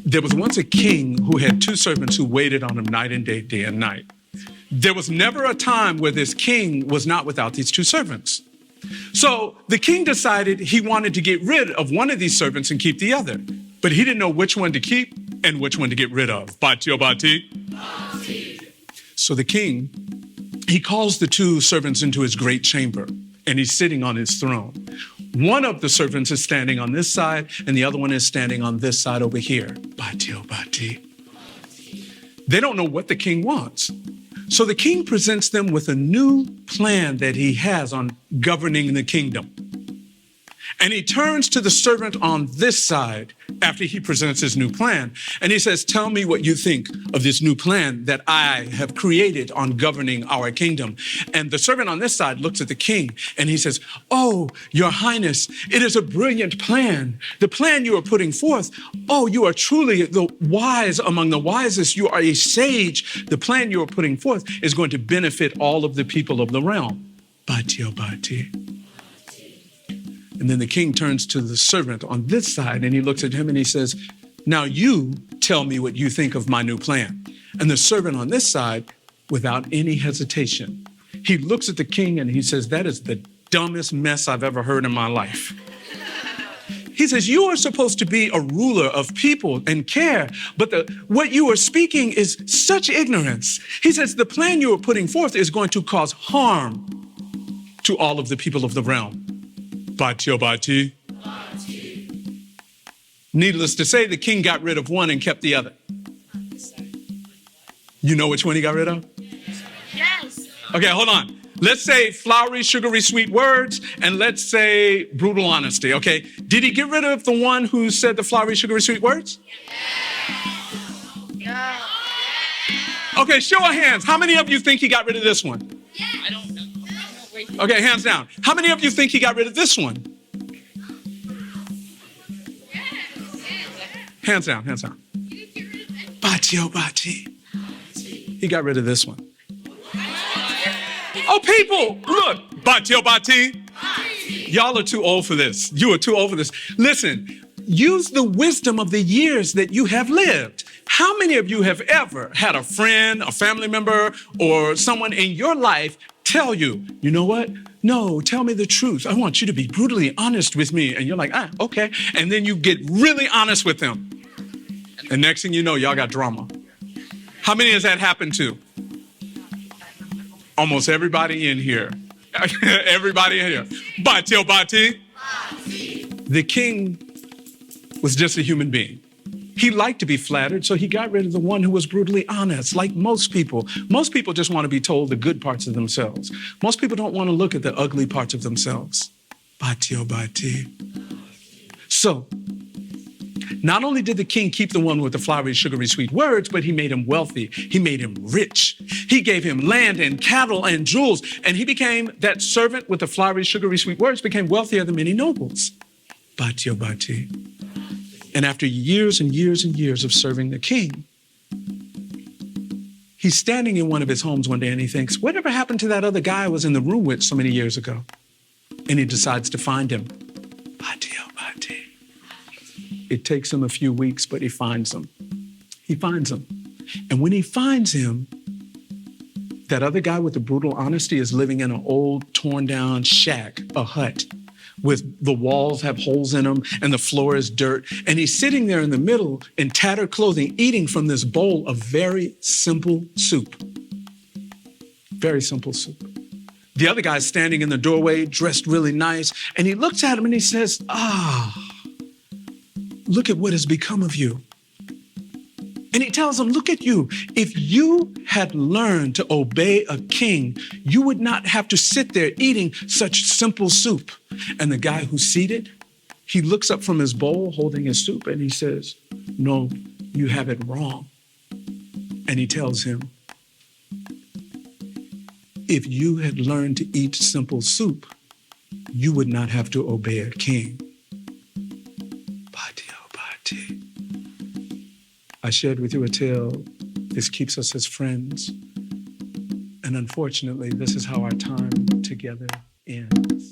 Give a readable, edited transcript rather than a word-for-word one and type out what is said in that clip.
There was once a king who had two servants who waited on him night and day, day and night. There was never a time where this king was not without these two servants. So the king decided he wanted to get rid of one of these servants and keep the other. But he didn't know which one to keep and which one to get rid of. So the king, he calls the two servants into his great chamber, and he's sitting on his throne. One of the servants is standing on this side, and the other one is standing on this side over here. They don't know what the king wants. So the king presents them with a new plan that he has on governing the kingdom. And he turns to the servant on this side after he presents his new plan. And he says, tell me what you think of this new plan that I have created on governing our kingdom. And the servant on this side looks at the king and he says, oh, your highness, it is a brilliant plan. The plan you are putting forth. Oh, you are truly the wise among the wisest. You are a sage. The plan you are putting forth is going to benefit all of the people of the realm. And then the king turns to the servant on this side and he looks at him and he says, now you tell me what you think of my new plan. And the servant on this side, without any hesitation, he looks at the king and he says, that is the dumbest mess I've ever heard in my life. He says, you are supposed to be a ruler of people and care, but what you are speaking is such ignorance. He says, the plan you are putting forth is going to cause harm to all of the people of the realm. Needless to say, the king got rid of one and kept the other. You know which one he got rid of? Yes. Okay, hold on. Let's say flowery, sugary, sweet words, and let's say brutal honesty, okay? Did he get rid of the one who said the flowery, sugary, sweet words? Yeah. Okay, show of hands. How many of you think he got rid of this one? I don't know. Okay, hands down. How many of you think he got rid of this one? Hands down, hands down. He got rid of this one. Oh, people, look. Y'all are too old for this. You are too old for this. Listen, use the wisdom of the years that you have lived. How many of you have ever had a friend, a family member, or someone in your life tell you, you know what? No, tell me the truth. I want you to be brutally honest with me. And you're like, okay. And then you get really honest with them. And next thing you know, y'all got drama. How many has that happened to? Almost everybody in here. Everybody in here. The king was just a human being. He liked to be flattered, so he got rid of the one who was brutally honest, like most people. Most people just want to be told the good parts of themselves. Most people don't want to look at the ugly parts of themselves. So, not only did the king keep the one with the flowery, sugary, sweet words, but he made him wealthy. He made him rich. He gave him land and cattle and jewels, and he became, that servant with the flowery, sugary, sweet words became wealthier than many nobles. And after years and years and years of serving the king, he's standing in one of his homes one day and he thinks, whatever happened to that other guy I was in the room with so many years ago? And he decides to find him. It takes him a few weeks, but he finds him. He finds him. And when he finds him, that other guy with the brutal honesty is living in an old, torn down shack, a hut, with the walls have holes in them and the floor is dirt. And he's sitting there in the middle in tattered clothing, eating from this bowl of very simple soup. Very simple soup. The other guy's standing in the doorway, dressed really nice. And he looks at him and he says, look at what has become of you. And he tells him, look at you. If you had learned to obey a king, you would not have to sit there eating such simple soup. And the guy who's seated, he looks up from his bowl holding his soup and he says, no, you have it wrong. And he tells him, if you had learned to eat simple soup, you would not have to obey a king. I shared with you a tale. This keeps us as friends. And unfortunately, this is how our time together ends.